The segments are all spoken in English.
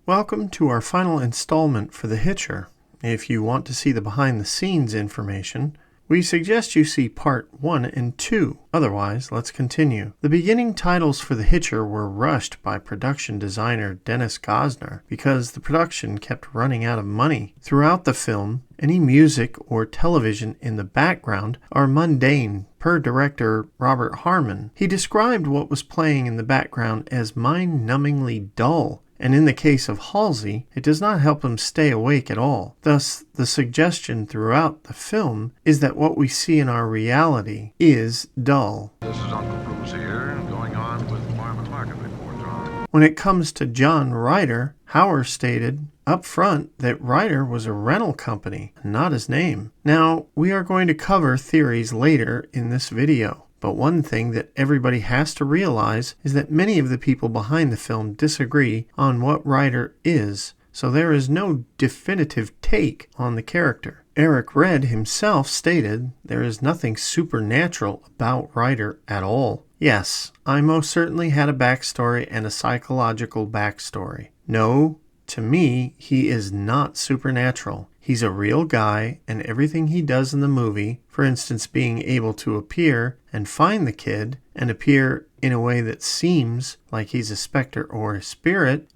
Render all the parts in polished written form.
Welcome to our final installment for the Hitcher. If you want to see the behind-the-scenes information, we suggest you see Part 1 and 2. Otherwise, let's continue. The beginning titles for The Hitcher were rushed by production designer Dennis Gosner because the production kept running out of money. Throughout the film, any music or television in the background are mundane, per director Robert Harmon. He described what was playing in the background as mind-numbingly dull. And in the case of Halsey, it does not help him stay awake at all. Thus, the suggestion throughout the film is that what we see in our reality is dull. This is Uncle Bruce here, going on with Farm and Market Report, John. When it comes to John Ryder, Hauer stated up front that Ryder was a rental company, not his name. Now, we are going to cover theories later in this video. But one thing that everybody has to realize is that many of the people behind the film disagree on what Ryder is, so there is no definitive take on the character. Eric Red himself stated there is nothing supernatural about Ryder at all. Yes, I most certainly had a backstory and a psychological backstory. No, to me, he is not supernatural. He's a real guy, and everything he does in the movie, for instance being able to appear and find the kid, and appear in a way that seems like he's a specter or a spirit,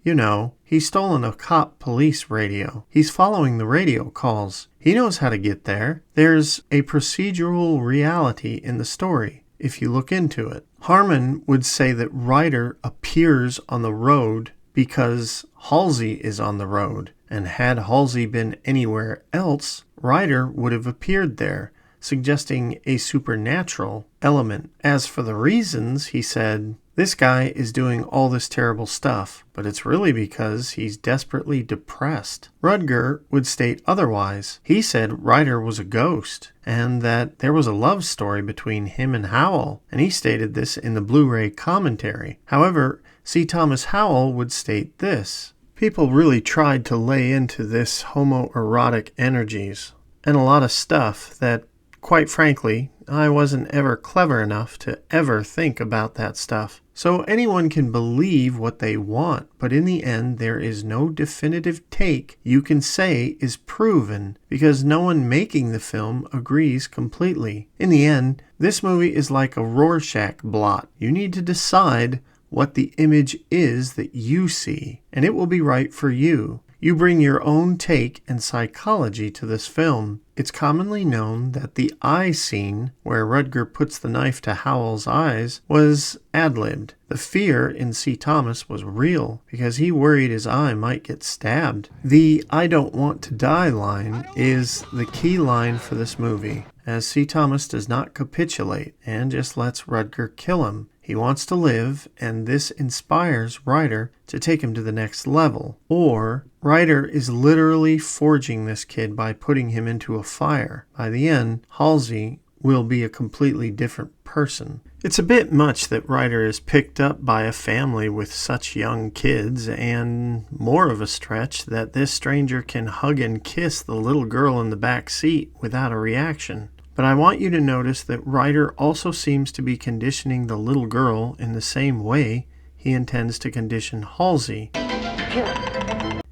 he's stolen a cop police radio. He's following the radio calls. He knows how to get there. There's a procedural reality in the story, if you look into it. Harmon would say that Ryder appears on the road because Halsey is on the road. And had Halsey been anywhere else, Ryder would have appeared there, suggesting a supernatural element. As for the reasons, he said, this guy is doing all this terrible stuff, but it's really because he's desperately depressed. Rudger would state otherwise. He said Ryder was a ghost, and that there was a love story between him and Howell, and he stated this in the Blu-ray commentary. However, C. Thomas Howell would state this. People really tried to lay into this homoerotic energies and a lot of stuff that, quite frankly, I wasn't ever clever enough to ever think about that stuff. So anyone can believe what they want, but in the end there is no definitive take you can say is proven because no one making the film agrees completely. In the end, this movie is like a Rorschach blot. You need to decide what the image is that you see, and it will be right for you. You bring your own take and psychology to this film. It's commonly known that the eye scene, where Rudger puts the knife to Howell's eyes, was ad-libbed. The fear in C. Thomas was real, because he worried his eye might get stabbed. The "I don't want to die" line is the key line for this movie, as C. Thomas does not capitulate and just lets Rudger kill him. He wants to live, and this inspires Ryder to take him to the next level. Or, Ryder is literally forging this kid by putting him into a fire. By the end, Halsey will be a completely different person. It's a bit much that Ryder is picked up by a family with such young kids, and more of a stretch that this stranger can hug and kiss the little girl in the back seat without a reaction. But I want you to notice that Ryder also seems to be conditioning the little girl in the same way he intends to condition Halsey.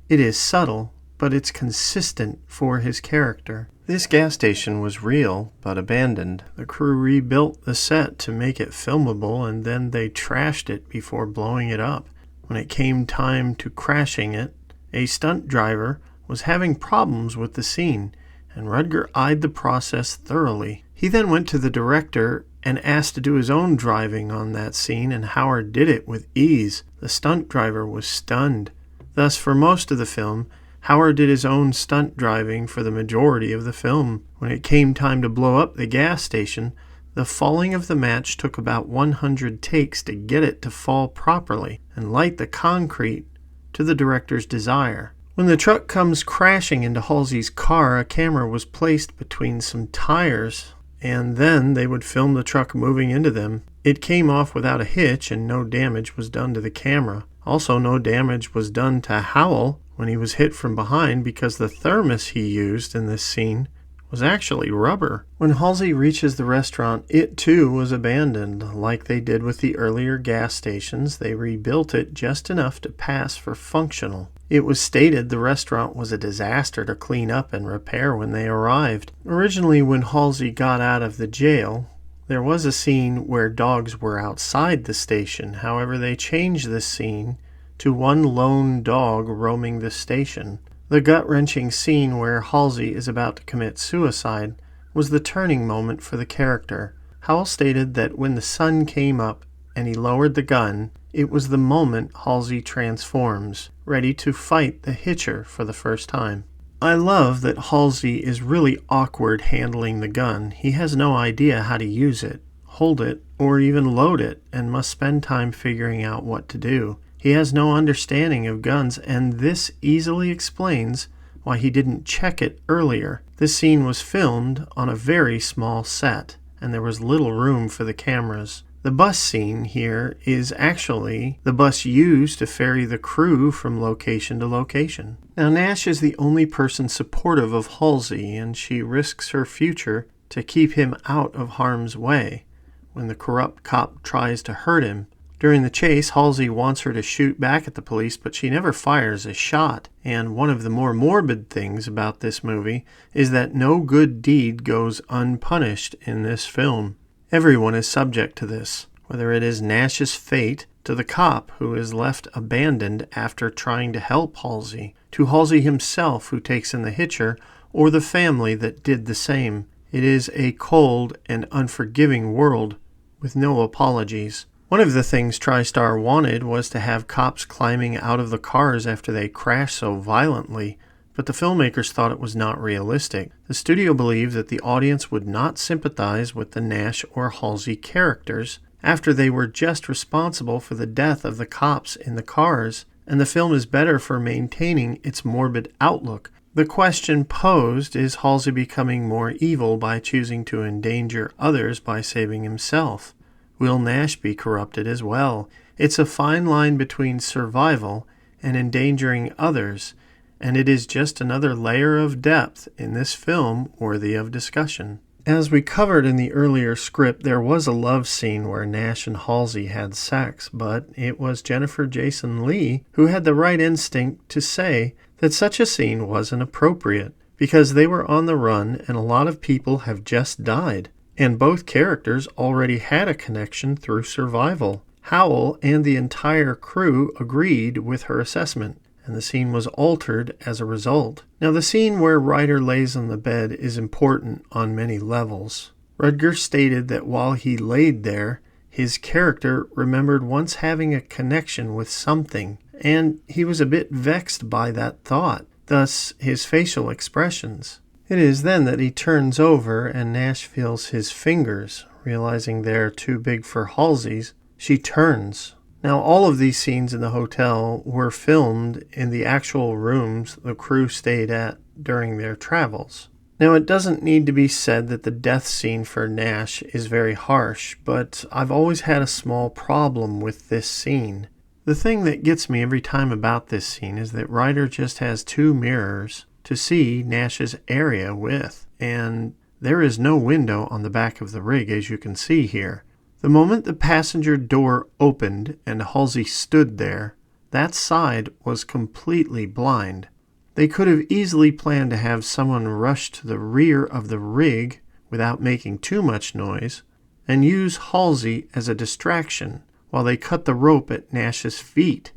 It is subtle, but it's consistent for his character. This gas station was real, but abandoned. The crew rebuilt the set to make it filmable, and then they trashed it before blowing it up. When it came time to crashing it, a stunt driver was having problems with the scene, and Rudger eyed the process thoroughly. He then went to the director and asked to do his own driving on that scene, and Howard did it with ease. The stunt driver was stunned. Thus, for most of the film, Howard did his own stunt driving for the majority of the film. When it came time to blow up the gas station, the falling of the match took about 100 takes to get it to fall properly and light the concrete to the director's desire. When the truck comes crashing into Halsey's car, a camera was placed between some tires, and then they would film the truck moving into them. It came off without a hitch, and no damage was done to the camera. Also, no damage was done to Howell when he was hit from behind because the thermos he used in this scene was actually rubber. When Halsey reaches the restaurant, it too was abandoned. Like they did with the earlier gas stations, they rebuilt it just enough to pass for functional. It was stated the restaurant was a disaster to clean up and repair when they arrived. Originally, when Halsey got out of the jail, there was a scene where dogs were outside the station. However, they changed the scene to one lone dog roaming the station. The gut-wrenching scene where Halsey is about to commit suicide was the turning moment for the character. Howell stated that when the sun came up and he lowered the gun, it was the moment Halsey transforms, ready to fight the Hitcher for the first time. I love that Halsey is really awkward handling the gun. He has no idea how to use it, hold it, or even load it, and must spend time figuring out what to do. He has no understanding of guns, and this easily explains why he didn't check it earlier. This scene was filmed on a very small set, and there was little room for the cameras. The bus scene here is actually the bus used to ferry the crew from location to location. Now, Nash is the only person supportive of Halsey, and she risks her future to keep him out of harm's way when the corrupt cop tries to hurt him. During the chase, Halsey wants her to shoot back at the police, but she never fires a shot. And one of the more morbid things about this movie is that no good deed goes unpunished in this film. Everyone is subject to this, whether it is Nash's fate, to the cop who is left abandoned after trying to help Halsey, to Halsey himself who takes in the Hitcher, or the family that did the same. It is a cold and unforgiving world with no apologies. One of the things TriStar wanted was to have cops climbing out of the cars after they crashed so violently, but the filmmakers thought it was not realistic. The studio believed that the audience would not sympathize with the Nash or Halsey characters after they were just responsible for the death of the cops in the cars, and the film is better for maintaining its morbid outlook. The question posed is Halsey becoming more evil by choosing to endanger others by saving himself? Will Nash be corrupted as well? It's a fine line between survival and endangering others, and it is just another layer of depth in this film worthy of discussion. As we covered in the earlier script, there was a love scene where Nash and Halsey had sex, but it was Jennifer Jason Leigh who had the right instinct to say that such a scene wasn't appropriate, because they were on the run and a lot of people have just died. And both characters already had a connection through survival. Howell and the entire crew agreed with her assessment, and the scene was altered as a result. Now, the scene where Ryder lays on the bed is important on many levels. Rutger stated that while he laid there, his character remembered once having a connection with something, and he was a bit vexed by that thought, thus his facial expressions. It is then that he turns over and Nash feels his fingers. Realizing they're too big for Halsey's, she turns. Now, all of these scenes in the hotel were filmed in the actual rooms the crew stayed at during their travels. Now, it doesn't need to be said that the death scene for Nash is very harsh, but I've always had a small problem with this scene. The thing that gets me every time about this scene is that Ryder just has two mirrors to see Nash's area with, and there is no window on the back of the rig, as you can see here. The moment the passenger door opened and Halsey stood there, that side was completely blind. They could have easily planned to have someone rush to the rear of the rig without making too much noise and use Halsey as a distraction while they cut the rope at Nash's feet.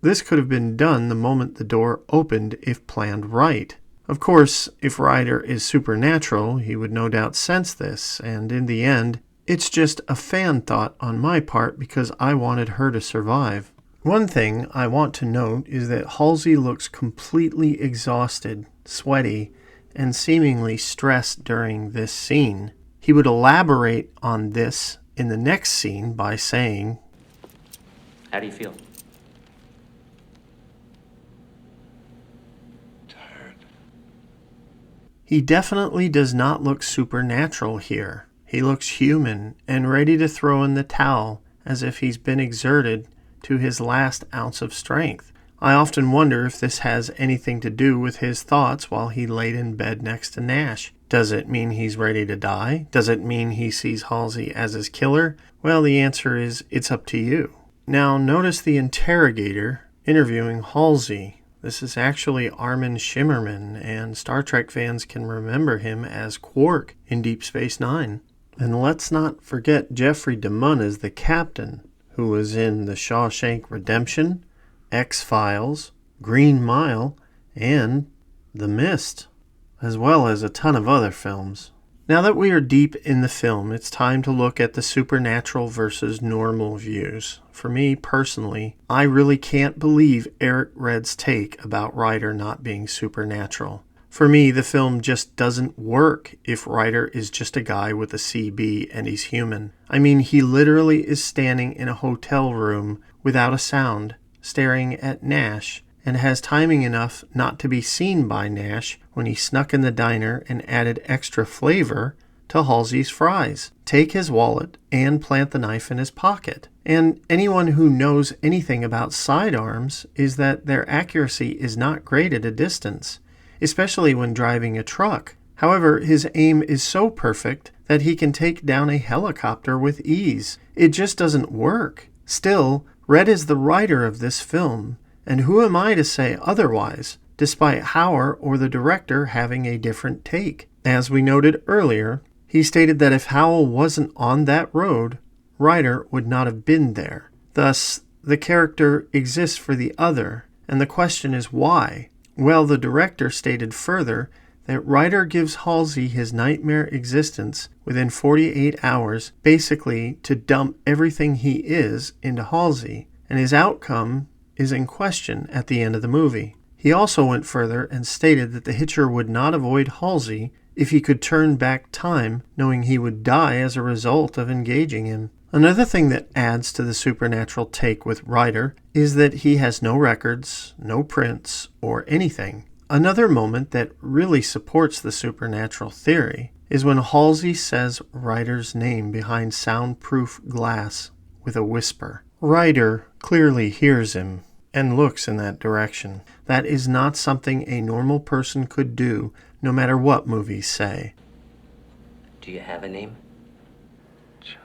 This could have been done the moment the door opened if planned right. Of course, if Ryder is supernatural, he would no doubt sense this, and in the end, it's just a fan thought on my part because I wanted her to survive. One thing I want to note is that Halsey looks completely exhausted, sweaty, and seemingly stressed during this scene. He would elaborate on this in the next scene by saying, "How do you feel?" He definitely does not look supernatural here. He looks human and ready to throw in the towel as if he's been exerted to his last ounce of strength. I often wonder if this has anything to do with his thoughts while he laid in bed next to Nash. Does it mean he's ready to die? Does it mean he sees Halsey as his killer? Well, the answer is it's up to you. Now, notice the interrogator interviewing Halsey. This is actually Armin Shimmerman, and Star Trek fans can remember him as Quark in Deep Space Nine. And let's not forget Jeffrey DeMunn as the captain, who was in The Shawshank Redemption, X-Files, Green Mile, and The Mist, as well as a ton of other films. Now that we are deep in the film, it's time to look at the supernatural versus normal views. For me personally, I really can't believe Eric Red's take about Ryder not being supernatural. For me, the film just doesn't work if Ryder is just a guy with a CB and he's human. I mean, he literally is standing in a hotel room without a sound, staring at Nash, and has timing enough not to be seen by Nash when he snuck in the diner and added extra flavor to Halsey's fries, take his wallet, and plant the knife in his pocket. And anyone who knows anything about sidearms is that their accuracy is not great at a distance, especially when driving a truck. However, his aim is so perfect that he can take down a helicopter with ease. It just doesn't work. Still, Red is the writer of this film, and who am I to say otherwise, despite Hauer or the director having a different take? As we noted earlier, he stated that if Howell wasn't on that road, Ryder would not have been there. Thus, the character exists for the other, and the question is why? Well, the director stated further that Ryder gives Halsey his nightmare existence within 48 hours, basically to dump everything he is into Halsey, and his outcome is in question at the end of the movie. He also went further and stated that the Hitcher would not avoid Halsey if he could turn back time, knowing he would die as a result of engaging him. Another thing that adds to the supernatural take with Ryder is that he has no records, no prints, or anything. Another moment that really supports the supernatural theory is when Halsey says Ryder's name behind soundproof glass with a whisper. Ryder clearly hears him and looks in that direction. That is not something a normal person could do, no matter what movies say. Do you have a name? John.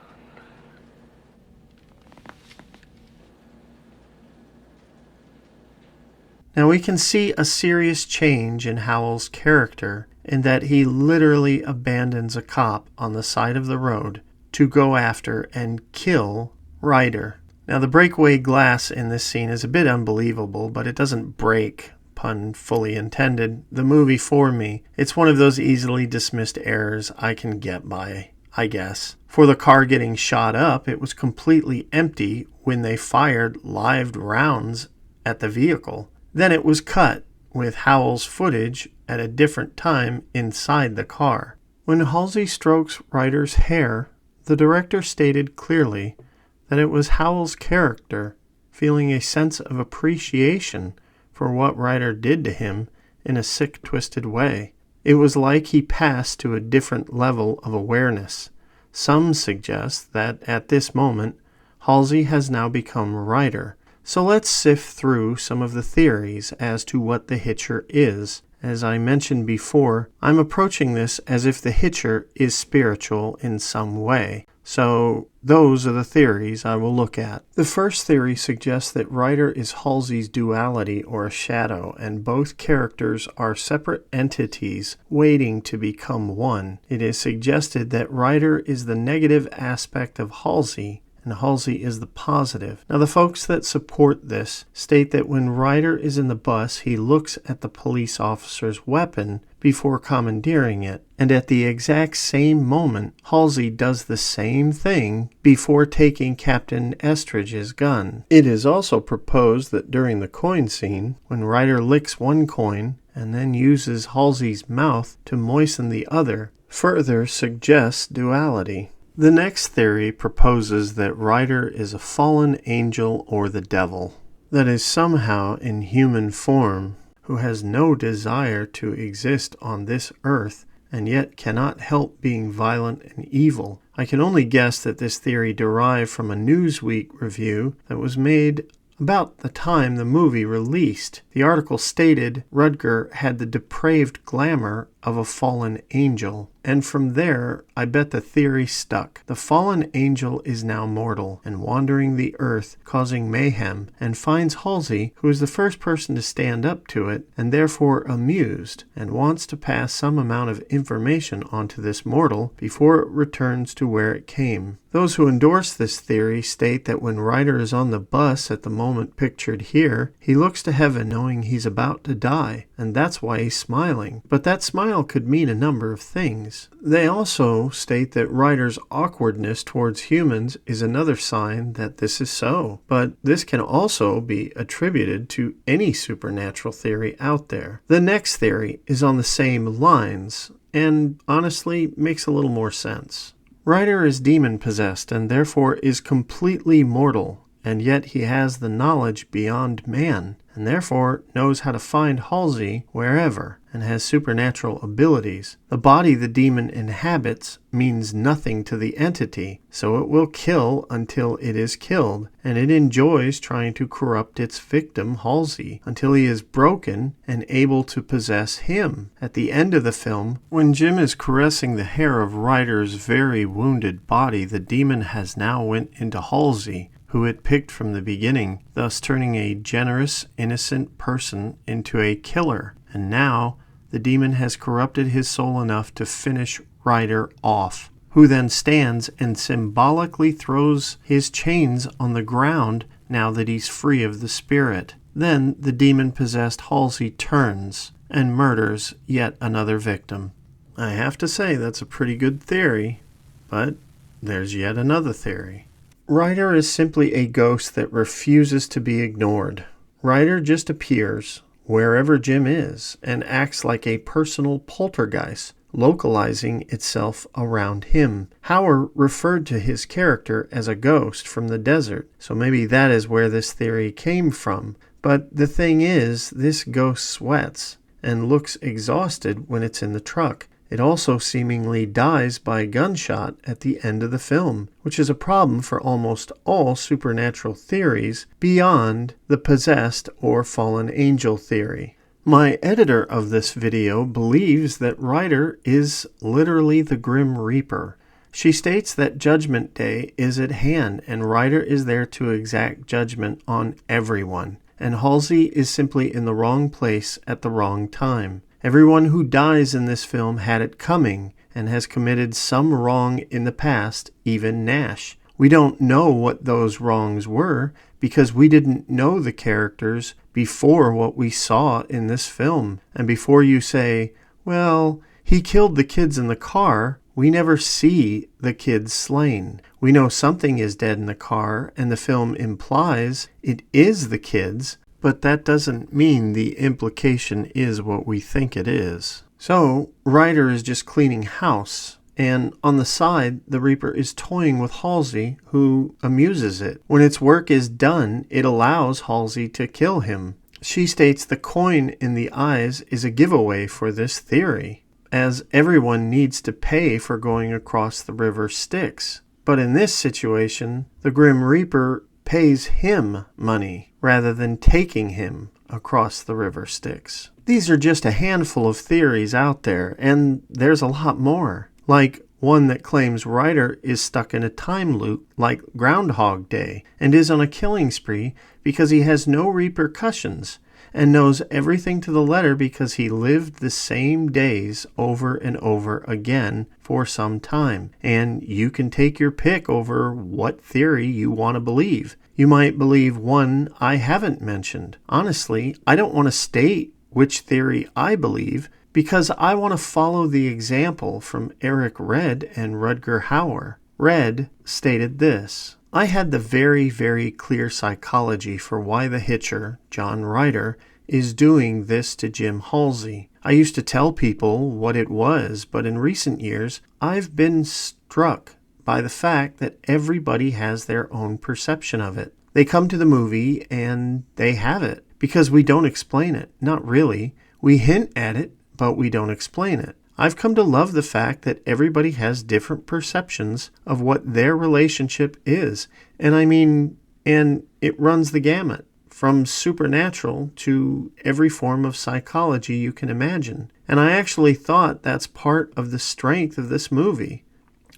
Now we can see a serious change in Howell's character in that he literally abandons a cop on the side of the road to go after and kill Ryder. Now, the breakaway glass in this scene is a bit unbelievable, but it doesn't break, pun fully intended, the movie for me. It's one of those easily dismissed errors I can get by, I guess. For the car getting shot up, it was completely empty when they fired live rounds at the vehicle. Then it was cut with Howell's footage at a different time inside the car. When Halsey strokes Ryder's hair, the director stated clearly that it was Howell's character feeling a sense of appreciation for what Ryder did to him in a sick, twisted way. It was like he passed to a different level of awareness. Some suggest that at this moment, Halsey has now become Ryder. So let's sift through some of the theories as to what the Hitcher is. As I mentioned before, I'm approaching this as if the Hitcher is spiritual in some way. So those are the theories I will look at. The first theory suggests that Ryder is Halsey's duality or a shadow, and both characters are separate entities waiting to become one. It is suggested that Ryder is the negative aspect of Halsey, and Halsey is the positive. Now, the folks that support this state that when Ryder is in the bus, he looks at the police officer's weapon before commandeering it, and at the exact same moment, Halsey does the same thing before taking Captain Estridge's gun. It is also proposed that during the coin scene, when Ryder licks one coin and then uses Halsey's mouth to moisten the other, further suggests duality. The next theory proposes that Ryder is a fallen angel or the devil, that is somehow in human form, who has no desire to exist on this earth and yet cannot help being violent and evil. I can only guess that this theory derived from a Newsweek review that was made about the time the movie released. The article stated Rutger had the depraved glamour of a fallen angel, and from there I bet the theory stuck. The fallen angel is now mortal and wandering the earth, causing mayhem, and finds Halsey, who is the first person to stand up to it, and therefore amused, and wants to pass some amount of information onto this mortal before it returns to where it came. Those who endorse this theory state that when Ryder is on the bus at the moment pictured here, he looks to heaven knowing he's about to die, and that's why he's smiling. But that smile could mean a number of things. They also state that Ryder's awkwardness towards humans is another sign that this is so. But this can also be attributed to any supernatural theory out there. The next theory is on the same lines, and honestly makes a little more sense. Ryder is demon-possessed and therefore is completely mortal, and yet he has the knowledge beyond man, and therefore knows how to find Halsey wherever, and has supernatural abilities. The body the demon inhabits means nothing to the entity, so it will kill until it is killed, and it enjoys trying to corrupt its victim, Halsey, until he is broken and able to possess him. At the end of the film, when Jim is caressing the hair of Ryder's very wounded body, the demon has now went into Halsey, who it picked from the beginning, thus turning a generous, innocent person into a killer. And now, the demon has corrupted his soul enough to finish Ryder off, who then stands and symbolically throws his chains on the ground now that he's free of the spirit. Then the demon-possessed Halsey turns and murders yet another victim. I have to say that's a pretty good theory, but there's yet another theory. Ryder is simply a ghost that refuses to be ignored. Ryder just appears wherever Jim is and acts like a personal poltergeist, localizing itself around him. Hauer referred to his character as a ghost from the desert, so maybe that is where this theory came from. But the thing is, this ghost sweats and looks exhausted when it's in the truck. It also seemingly dies by gunshot at the end of the film, which is a problem for almost all supernatural theories beyond the possessed or fallen angel theory. My editor of this video believes that Ryder is literally the Grim Reaper. She states that Judgment Day is at hand and Ryder is there to exact judgment on everyone, and Halsey is simply in the wrong place at the wrong time. Everyone who dies in this film had it coming and has committed some wrong in the past, even Nash. We don't know what those wrongs were because we didn't know the characters before what we saw in this film. And before you say, well, he killed the kids in the car, we never see the kids slain. We know something is dead in the car, and the film implies it is the kids, but that doesn't mean the implication is what we think it is. So, Ryder is just cleaning house, and on the side, the Reaper is toying with Halsey, who amuses it. When its work is done, it allows Halsey to kill him. She states the coin in the eyes is a giveaway for this theory, as everyone needs to pay for going across the river Styx. But in this situation, the Grim Reaper pays him money rather than taking him across the river Styx. These are just a handful of theories out there, and there's a lot more. Like one that claims Ryder is stuck in a time loop like Groundhog Day and is on a killing spree because he has no repercussions and knows everything to the letter because he lived the same days over and over again for some time. And you can take your pick over what theory you want to believe. You might believe one I haven't mentioned. Honestly, I don't want to state which theory I believe because I want to follow the example from Eric Red and Rutger Hauer. Red stated this: I had the very, very clear psychology for why the Hitcher, John Ryder, is doing this to Jim Halsey. I used to tell people what it was, but in recent years, I've been struck by the fact that everybody has their own perception of it. They come to the movie and they have it, because we don't explain it. Not really. We hint at it, but we don't explain it. I've come to love the fact that everybody has different perceptions of what their relationship is. And it runs the gamut, from supernatural to every form of psychology you can imagine. And I actually thought that's part of the strength of this movie.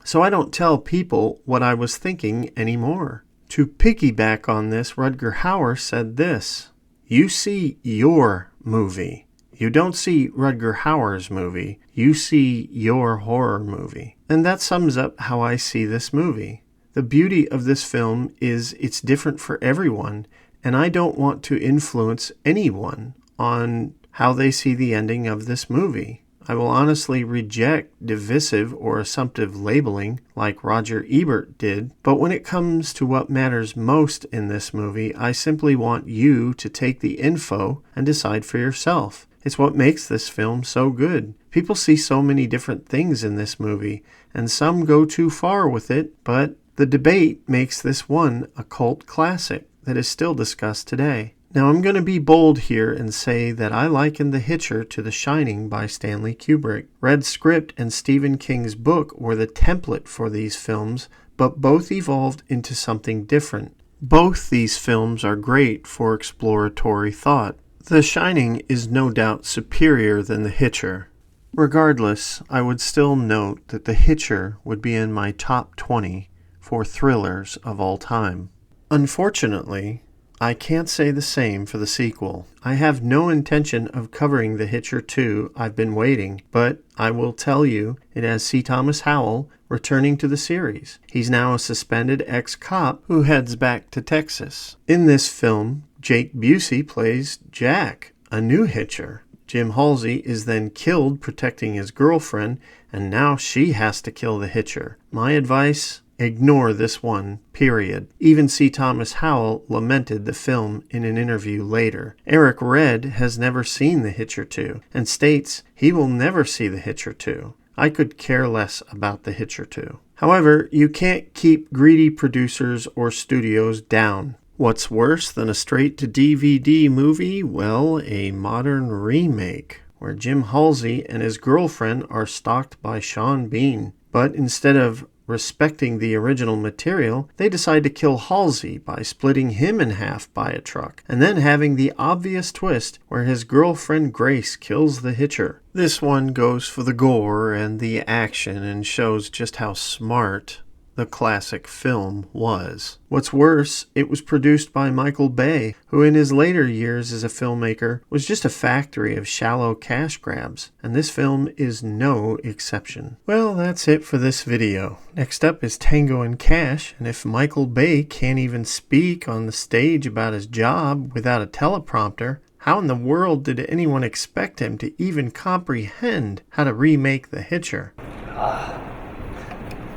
So I don't tell people what I was thinking anymore. To piggyback on this, Rutger Hauer said this: "You see your movie. You don't see Rutger Hauer's movie. You see your horror movie." And that sums up how I see this movie. The beauty of this film is it's different for everyone, and I don't want to influence anyone on how they see the ending of this movie. I will honestly reject divisive or assumptive labeling like Roger Ebert did, but when it comes to what matters most in this movie, I simply want you to take the info and decide for yourself. It's what makes this film so good. People see so many different things in this movie, and some go too far with it, but the debate makes this one a cult classic that is still discussed today. Now, I'm going to be bold here and say that I liken The Hitcher to The Shining by Stanley Kubrick. Red's script and Stephen King's book were the template for these films, but both evolved into something different. Both these films are great for exploratory thought. The Shining is no doubt superior than The Hitcher. Regardless, I would still note that The Hitcher would be in my top 20 for thrillers of all time. Unfortunately, I can't say the same for the sequel. I have no intention of covering The Hitcher 2. I've been waiting, but I will tell you it has C. Thomas Howell returning to the series. He's now a suspended ex-cop who heads back to Texas. In this film, Jake Busey plays Jack, a new Hitcher. Jim Halsey is then killed protecting his girlfriend, and now she has to kill the Hitcher. My advice: ignore this one, period. Even C. Thomas Howell lamented the film in an interview later. Eric Red has never seen The Hitcher 2 and states he will never see The Hitcher 2. I could care less about The Hitcher 2. However, you can't keep greedy producers or studios down. What's worse than a straight-to-DVD movie? Well, a modern remake, where Jim Halsey and his girlfriend are stalked by Sean Bean. But instead of respecting the original material, they decide to kill Halsey by splitting him in half by a truck, and then having the obvious twist where his girlfriend Grace kills the Hitcher. This one goes for the gore and the action and shows just how smart the classic film was. What's worse, it was produced by Michael Bay, who in his later years as a filmmaker was just a factory of shallow cash grabs, and this film is no exception. Well, that's it for this video. Next up is Tango and Cash, and if Michael Bay can't even speak on the stage about his job without a teleprompter, how in the world did anyone expect him to even comprehend how to remake The Hitcher?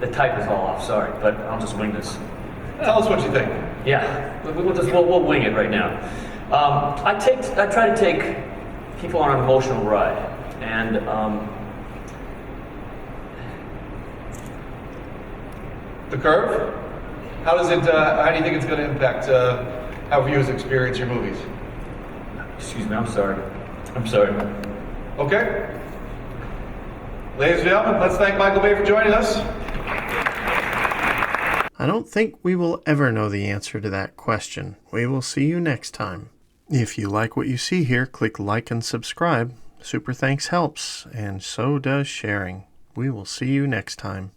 The type is all off, sorry, but I'll just wing this. Tell us what you think. Yeah, we'll wing it right now. I try to take people on an emotional ride, and The Curve? How does it? How do you think it's going to impact how viewers experience your movies? Excuse me, I'm sorry. I'm sorry. Okay. Ladies and gentlemen, let's thank Michael Bay for joining us. I don't think we will ever know the answer to that question. We will see you next time. If you like what you see here, click like and subscribe. Super thanks helps, and so does sharing. We will see you next time.